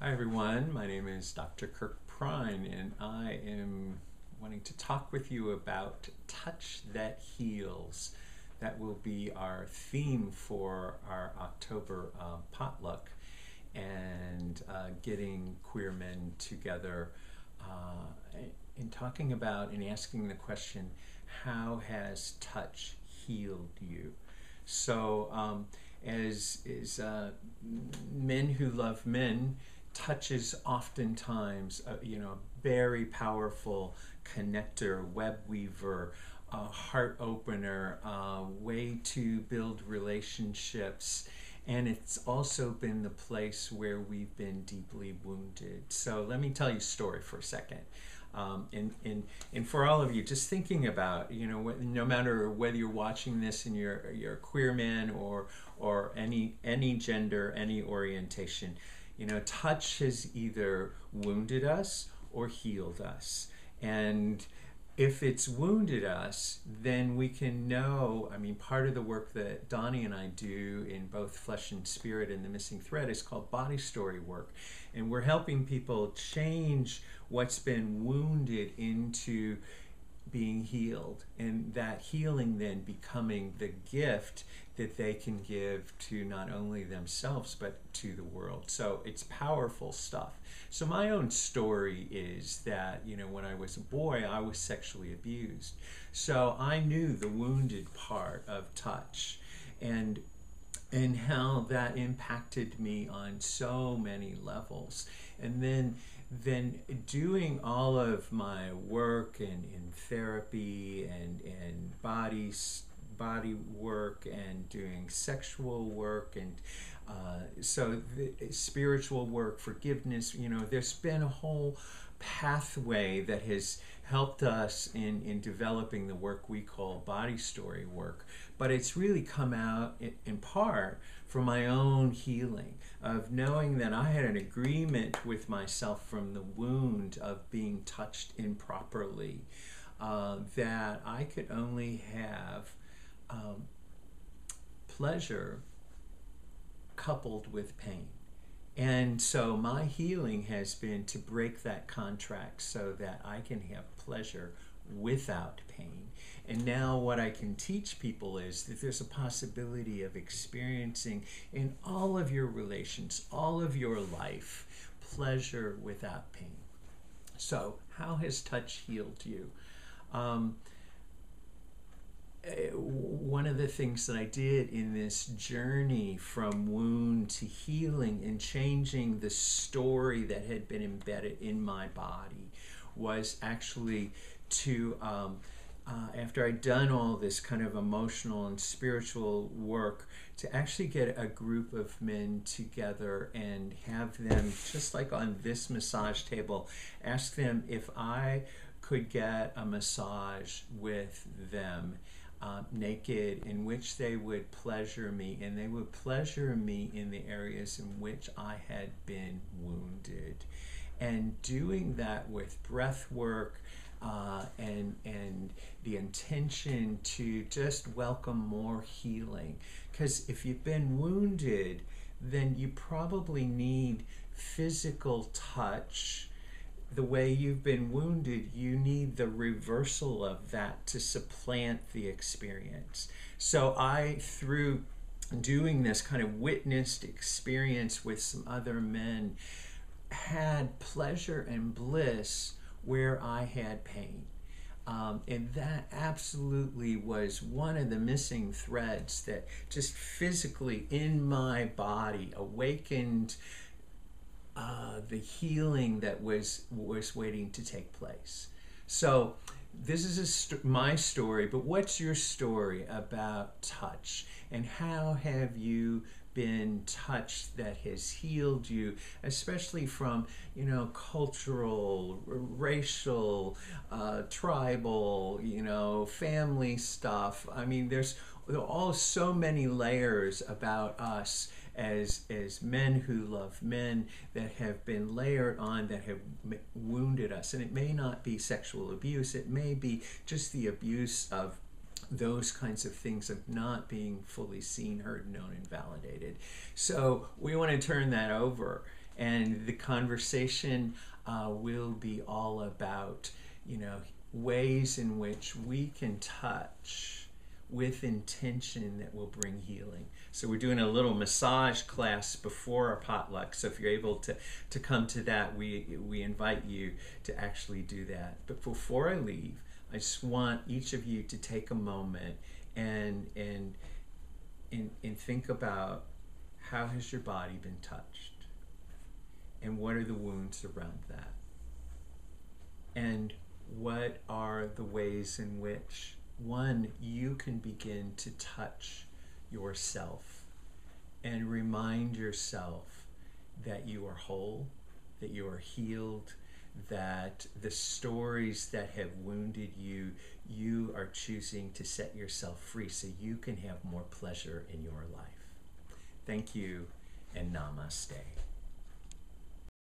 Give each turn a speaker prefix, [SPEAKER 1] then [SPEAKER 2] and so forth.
[SPEAKER 1] Hi everyone, my name is Dr. Kirk Prine and I am wanting to talk with you about Touch That Heals. That will be our theme for our October potluck and getting queer men together in talking about and asking the question, how has touch healed you? So as men who love men, touch is oftentimes a very powerful connector, web weaver, heart opener, way to build relationships. And it's also been the place where we've been deeply wounded. So let me tell you a story for a second. And for all of you, just thinking about, no matter whether you're watching this and you're a queer man or any gender, any orientation, touch has either wounded us or healed us. And if it's wounded us, then we can know, part of the work that Donnie and I do in both Flesh and Spirit and The Missing Thread is called body story work. And we're helping people change what's been wounded into being healed, and that healing then becoming the gift that they can give to not only themselves but to the world. So it's powerful stuff. So my own story is that when I was a boy I was sexually abused, so I knew the wounded part of touch and how that impacted me on so many levels. And then doing all of my work in therapy and body work and doing sexual work and so the spiritual work, forgiveness, there's been a whole pathway that has helped us in developing the work we call body story work. But it's really come out in part from my own healing, of knowing that I had an agreement with myself from the wound of being touched improperly, that I could only have pleasure coupled with pain. And so my healing has been to break that contract so that I can have pleasure without pain. And now what I can teach people is that there's a possibility of experiencing in all of your relations, all of your life, pleasure without pain. So how has touch healed you? One of the things that I did in this journey from wound to healing and changing the story that had been embedded in my body was actually to, after I'd done all this kind of emotional and spiritual work, to actually get a group of men together and have them, just like on this massage table, ask them if I could get a massage with them. Naked, in which they would pleasure me, and they would pleasure me in the areas in which I had been wounded. And doing that with breath work and the intention to just welcome more healing. Because if you've been wounded, then you probably need physical touch. The way you've been wounded, you need the reversal of that to supplant the experience. So I, through doing this kind of witnessed experience with some other men, had pleasure and bliss where I had pain. And that absolutely was one of the missing threads that just physically in my body awakened the healing that was waiting to take place. So this is my story, but what's your story about touch, and how have you been touched that has healed you, especially from cultural, racial, tribal, family stuff? There's all so many layers about us as men who love men that have been layered on, that have wounded us. And it may not be sexual abuse, it may be just the abuse of those kinds of things of not being fully seen, heard, known, and validated. So we want to turn that over And the conversation will be all about, ways in which we can touch with intention that will bring healing. So we're doing a little massage class before our potluck. So if you're able to come to that, we invite you to actually do that. But before I leave, I just want each of you to take a moment and think about, how has your body been touched? And what are the wounds around that? And what are the ways in which, one, you can begin to touch yourself and remind yourself that you are whole, that you are healed, that the stories that have wounded you, you are choosing to set yourself free so you can have more pleasure in your life. Thank you, and namaste.